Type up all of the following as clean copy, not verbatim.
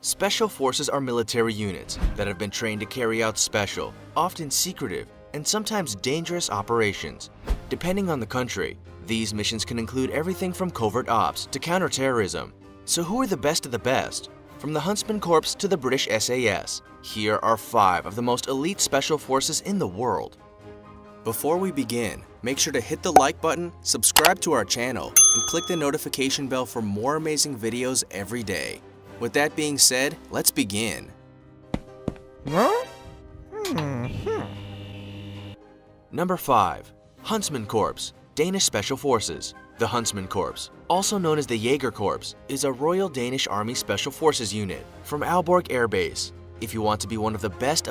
Special forces are military units that have been trained to carry out special, often secretive, and sometimes dangerous operations. Depending on the country, these missions can include everything from covert ops to counterterrorism. So who are the best of the best? From the Huntsman Corps to the British SAS, here are 5 of the most elite special forces in the world. Before we begin, make sure to hit the like button, subscribe to our channel, and click the notification bell for more amazing videos every day. With that being said, let's begin. Number 5. Huntsman Corps, Danish Special Forces. The Huntsman Corps, also known as the Jaeger Corps, is a Royal Danish Army Special Forces unit from Aalborg Air Base. If you want to be one of the best,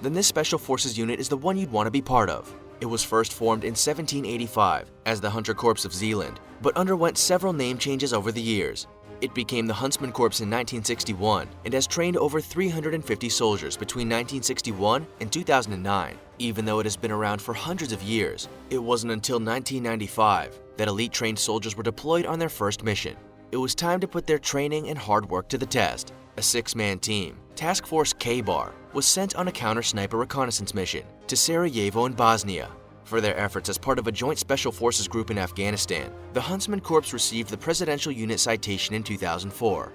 then this Special Forces unit is the one you'd want to be part of. It was first formed in 1785 as the Hunter Corps of Zealand, but underwent several name changes over the years. It became the Huntsman Corps in 1961 and has trained over 350 soldiers between 1961 and 2009. Even though it has been around for hundreds of years, it wasn't until 1995 that elite trained soldiers were deployed on their first mission. It was time to put their training and hard work to the test. A 6-man team, Task Force K-Bar, was sent on a counter-sniper reconnaissance mission to Sarajevo in Bosnia. For their efforts as part of a joint special forces group in Afghanistan, the Huntsman Corps received the Presidential Unit Citation in 2004.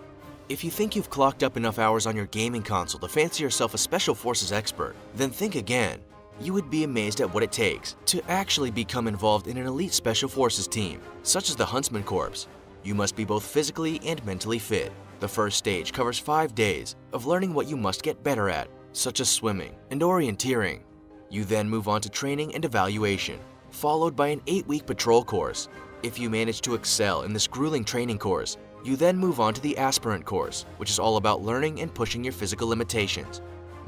If you think you've clocked up enough hours on your gaming console to fancy yourself a special forces expert, then think again. You would be amazed at what it takes to actually become involved in an elite special forces team, such as the Huntsman Corps. You must be both physically and mentally fit. The first stage covers 5 days of learning what you must get better at, such as swimming and orienteering. You then move on to training and evaluation, followed by an 8-week patrol course. If you manage to excel in this grueling training course, you then move on to the aspirant course, which is all about learning and pushing your physical limitations.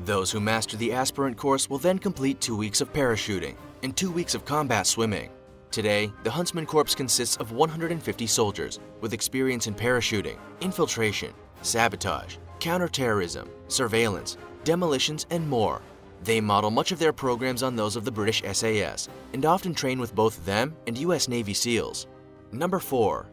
Those who master the aspirant course will then complete 2 weeks of parachuting and 2 weeks of combat swimming. Today, the Huntsman Corps consists of 150 soldiers with experience in parachuting, infiltration, sabotage, counterterrorism, surveillance, demolitions, and more. They model much of their programs on those of the British SAS and often train with both them and US Navy SEALs. Number 4.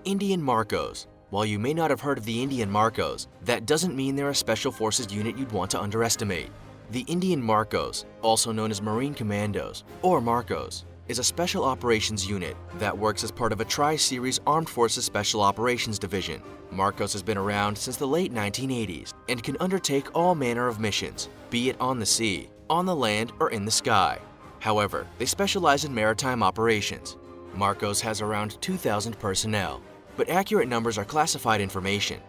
Indian Marcos. While you may not have heard of the Indian Marcos, that doesn't mean they're a special forces unit you'd want to underestimate. The Indian Marcos, also known as Marine Commandos or Marcos, is a special operations unit that works as part of a Tri-Series Armed Forces Special Operations Division. Marcos has been around since the late 1980s and can undertake all manner of missions, be it on the sea, on the land, or in the sky. However, they specialize in maritime operations. Marcos has around 2,000 personnel, but accurate numbers are classified information.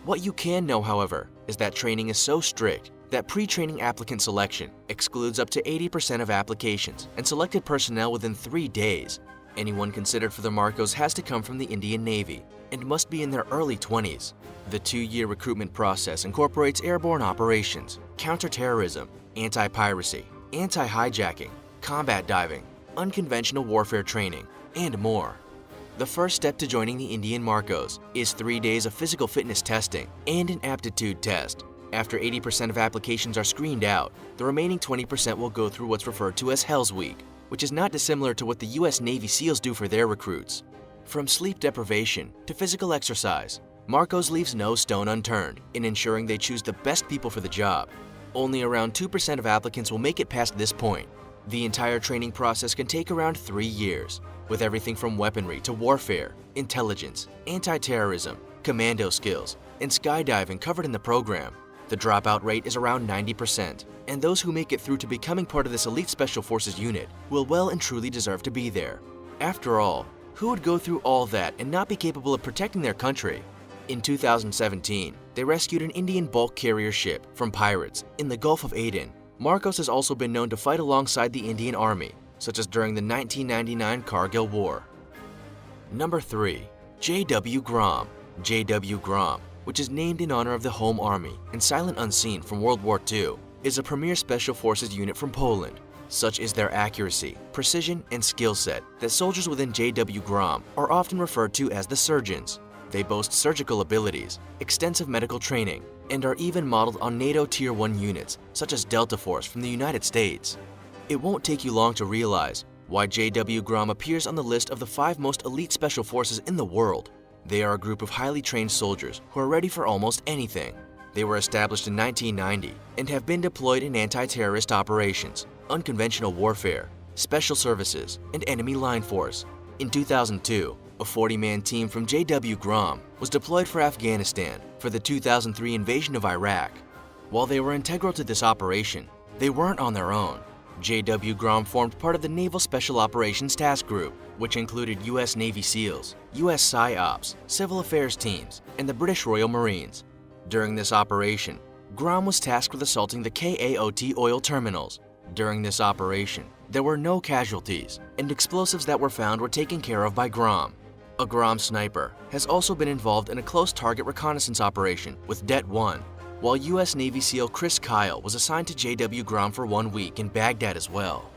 What you can know, however, is that training is so strict that pre-training applicant selection excludes up to 80% of applications and selected personnel within 3 days. Anyone considered for the Marcos has to come from the Indian Navy and must be in their early 20s. The 2-year recruitment process incorporates airborne operations, counterterrorism, anti-piracy, anti-hijacking, combat diving, unconventional warfare training, and more. The first step to joining the Indian Marcos is 3 days of physical fitness testing and an aptitude test. After 80% of applications are screened out, the remaining 20% will go through what's referred to as Hell's Week, which is not dissimilar to what the US Navy SEALs do for their recruits. From sleep deprivation to physical exercise, Marcos leaves no stone unturned in ensuring they choose the best people for the job. Only around 2% of applicants will make it past this point. The entire training process can take around 3 years, with everything from weaponry to warfare, intelligence, anti-terrorism, commando skills, and skydiving covered in the program. The dropout rate is around 90%, and those who make it through to becoming part of this elite special forces unit will well and truly deserve to be there. After all, who would go through all that and not be capable of protecting their country? In 2017, they rescued an Indian bulk carrier ship from pirates in the Gulf of Aden. Marcos has also been known to fight alongside the Indian Army, such as during the 1999 Kargil War. Number 3. J.W. Grom. J.W. Grom, which is named in honor of the Home Army and Silent Unseen from World War II, is a premier special forces unit from Poland. Such is their accuracy, precision, and skill set that soldiers within J.W. Grom are often referred to as the surgeons. They boast surgical abilities, extensive medical training, and are even modeled on NATO Tier 1 units such as Delta Force from the United States. It won't take you long to realize why J.W. Grom appears on the list of the 5 most elite special forces in the world. They are a group of highly trained soldiers who are ready for almost anything. They were established in 1990 and have been deployed in anti-terrorist operations, unconventional warfare, special services, and enemy line force. In 2002, a 40-man team from J.W. Grom was deployed for Afghanistan for the 2003 invasion of Iraq. While they were integral to this operation, they weren't on their own. J.W. Grom formed part of the Naval Special Operations Task Group, which included U.S. Navy SEALs, U.S. PSYOPs, Civil Affairs teams, and the British Royal Marines. During this operation, Grom was tasked with assaulting the KAOT oil terminals. During this operation, there were no casualties, and explosives that were found were taken care of by Grom. A Grom sniper has also been involved in a close target reconnaissance operation with Det-1, while U.S. Navy SEAL Chris Kyle was assigned to J.W. Grom for 1 week in Baghdad as well.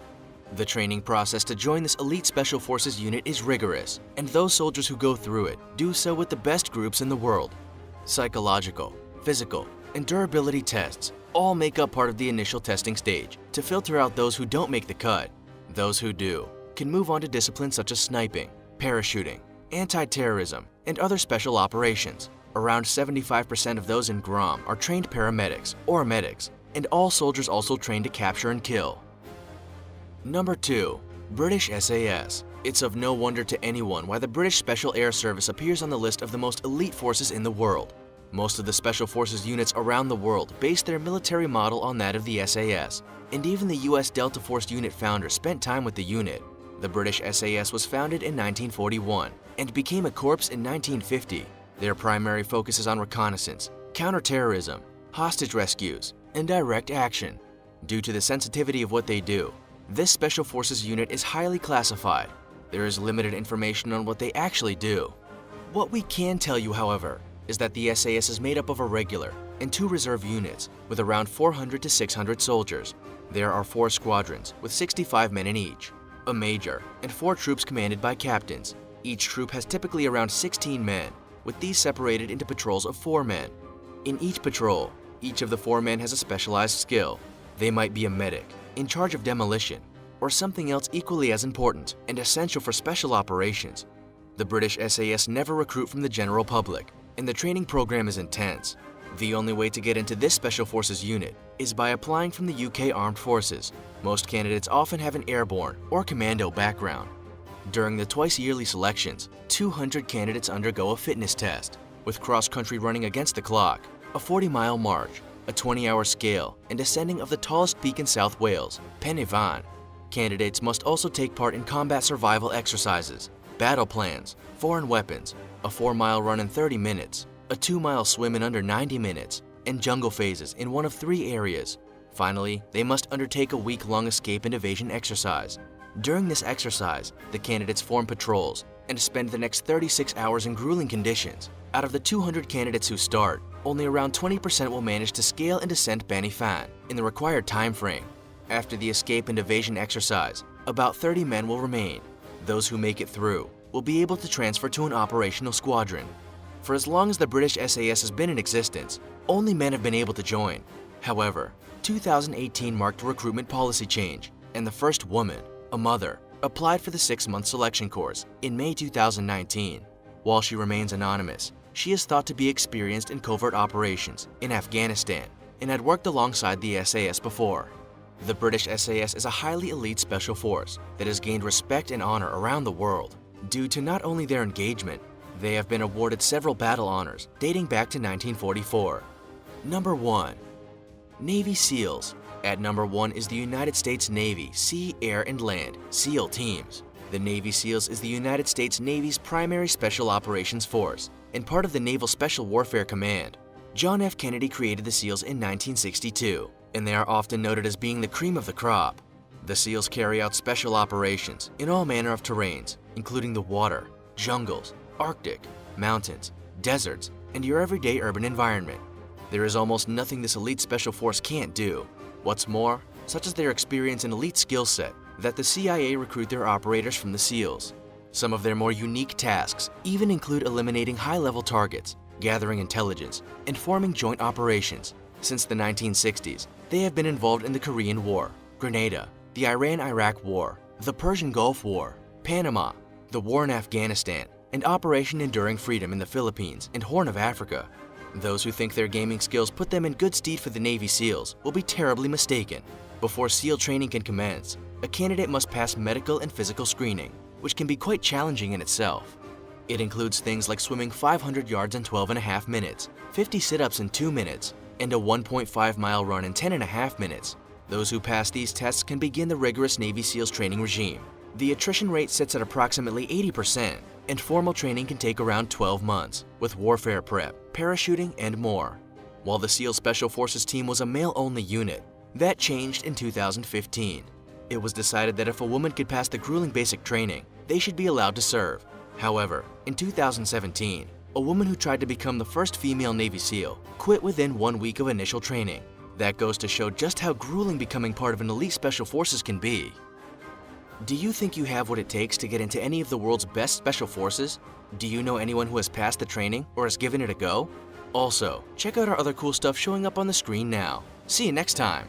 The training process to join this elite Special Forces unit is rigorous, and those soldiers who go through it do so with the best groups in the world. Psychological, physical, and durability tests all make up part of the initial testing stage to filter out those who don't make the cut. Those who do can move on to disciplines such as sniping, parachuting, anti-terrorism, and other special operations. Around 75% of those in Grom are trained paramedics or medics, and all soldiers also trained to capture and kill. Number 2. British SAS. It's of no wonder to anyone why the British Special Air Service appears on the list of the most elite forces in the world. Most of the Special Forces units around the world base their military model on that of the SAS, and even the US Delta Force unit founder spent time with the unit. The British SAS was founded in 1941 and became a corps in 1950. Their primary focus is on reconnaissance, counterterrorism, hostage rescues, and direct action. Due to the sensitivity of what they do, this Special Forces unit is highly classified. There is limited information on what they actually do. What we can tell you, however, is that the SAS is made up of a regular and 2 reserve units with around 400 to 600 soldiers. There are 4 squadrons with 65 men in each, a major, and 4 troops commanded by captains. Each troop has typically around 16 men, with these separated into patrols of 4 men. In each patrol, each of the 4 men has a specialized skill. They might be a medic, in charge of demolition, or something else equally as important and essential for special operations. The British SAS never recruit from the general public, and the training program is intense. The only way to get into this Special Forces unit is by applying from the UK Armed Forces. Most candidates often have an airborne or commando background. During the twice-yearly selections, 200 candidates undergo a fitness test, with cross-country running against the clock, a 40-mile march, a 20-hour scale, and ascending of the tallest peak in South Wales, Pen y Fan. Candidates must also take part in combat survival exercises, battle plans, foreign weapons, a 4-mile run in 30 minutes, a 2-mile swim in under 90 minutes, and jungle phases in one of 3 areas. Finally, they must undertake a week-long escape and evasion exercise. During this exercise, the candidates form patrols and spend the next 36 hours in grueling conditions. Out of the 200 candidates who start, only around 20% will manage to scale and ascend Pen y Fan in the required time frame. After the escape and evasion exercise, about 30 men will remain. Those who make it through will be able to transfer to an operational squadron. For as long as the British SAS has been in existence, only men have been able to join. However, 2018 marked a recruitment policy change, and the first woman, a mother, applied for the 6-month selection course in May 2019. While she remains anonymous, she is thought to be experienced in covert operations in Afghanistan and had worked alongside the SAS before. The British SAS is a highly elite special force that has gained respect and honor around the world. Due to not only their engagement, they have been awarded several battle honors dating back to 1944. Number 1. Navy SEALs. At number 1 is the United States Navy Sea, Air, and Land SEAL teams. The Navy SEALs is the United States Navy's primary special operations force and part of the Naval Special Warfare Command. John F. Kennedy created the SEALs in 1962, and they are often noted as being the cream of the crop. The SEALs carry out special operations in all manner of terrains, including the water, jungles, Arctic, mountains, deserts, and your everyday urban environment. There is almost nothing this elite special force can't do. What's more, such as their experience and elite skill set, that the CIA recruit their operators from the SEALs. Some of their more unique tasks even include eliminating high-level targets, gathering intelligence, and forming joint operations. Since the 1960s, they have been involved in the Korean War, Grenada, the Iran-Iraq War, the Persian Gulf War, Panama, the war in Afghanistan, and Operation Enduring Freedom in the Philippines and Horn of Africa. Those who think their gaming skills put them in good stead for the Navy SEALs will be terribly mistaken. Before SEAL training can commence, a candidate must pass medical and physical screening, which can be quite challenging in itself. It includes things like swimming 500 yards in 12.5 minutes, 50 sit-ups in 2 minutes, and a 1.5-mile run in 10.5 minutes. Those who pass these tests can begin the rigorous Navy SEALs training regime. The attrition rate sits at approximately 80%, and formal training can take around 12 months, with warfare prep, parachuting, and more. While the SEAL Special Forces team was a male-only unit, that changed in 2015. It was decided that if a woman could pass the grueling basic training, they should be allowed to serve. However, in 2017, a woman who tried to become the first female Navy SEAL quit within 1 week of initial training. That goes to show just how grueling becoming part of an elite Special Forces can be. Do you think you have what it takes to get into any of the world's best Special Forces? Do you know anyone who has passed the training or has given it a go? Also, check out our other cool stuff showing up on the screen now. See you next time!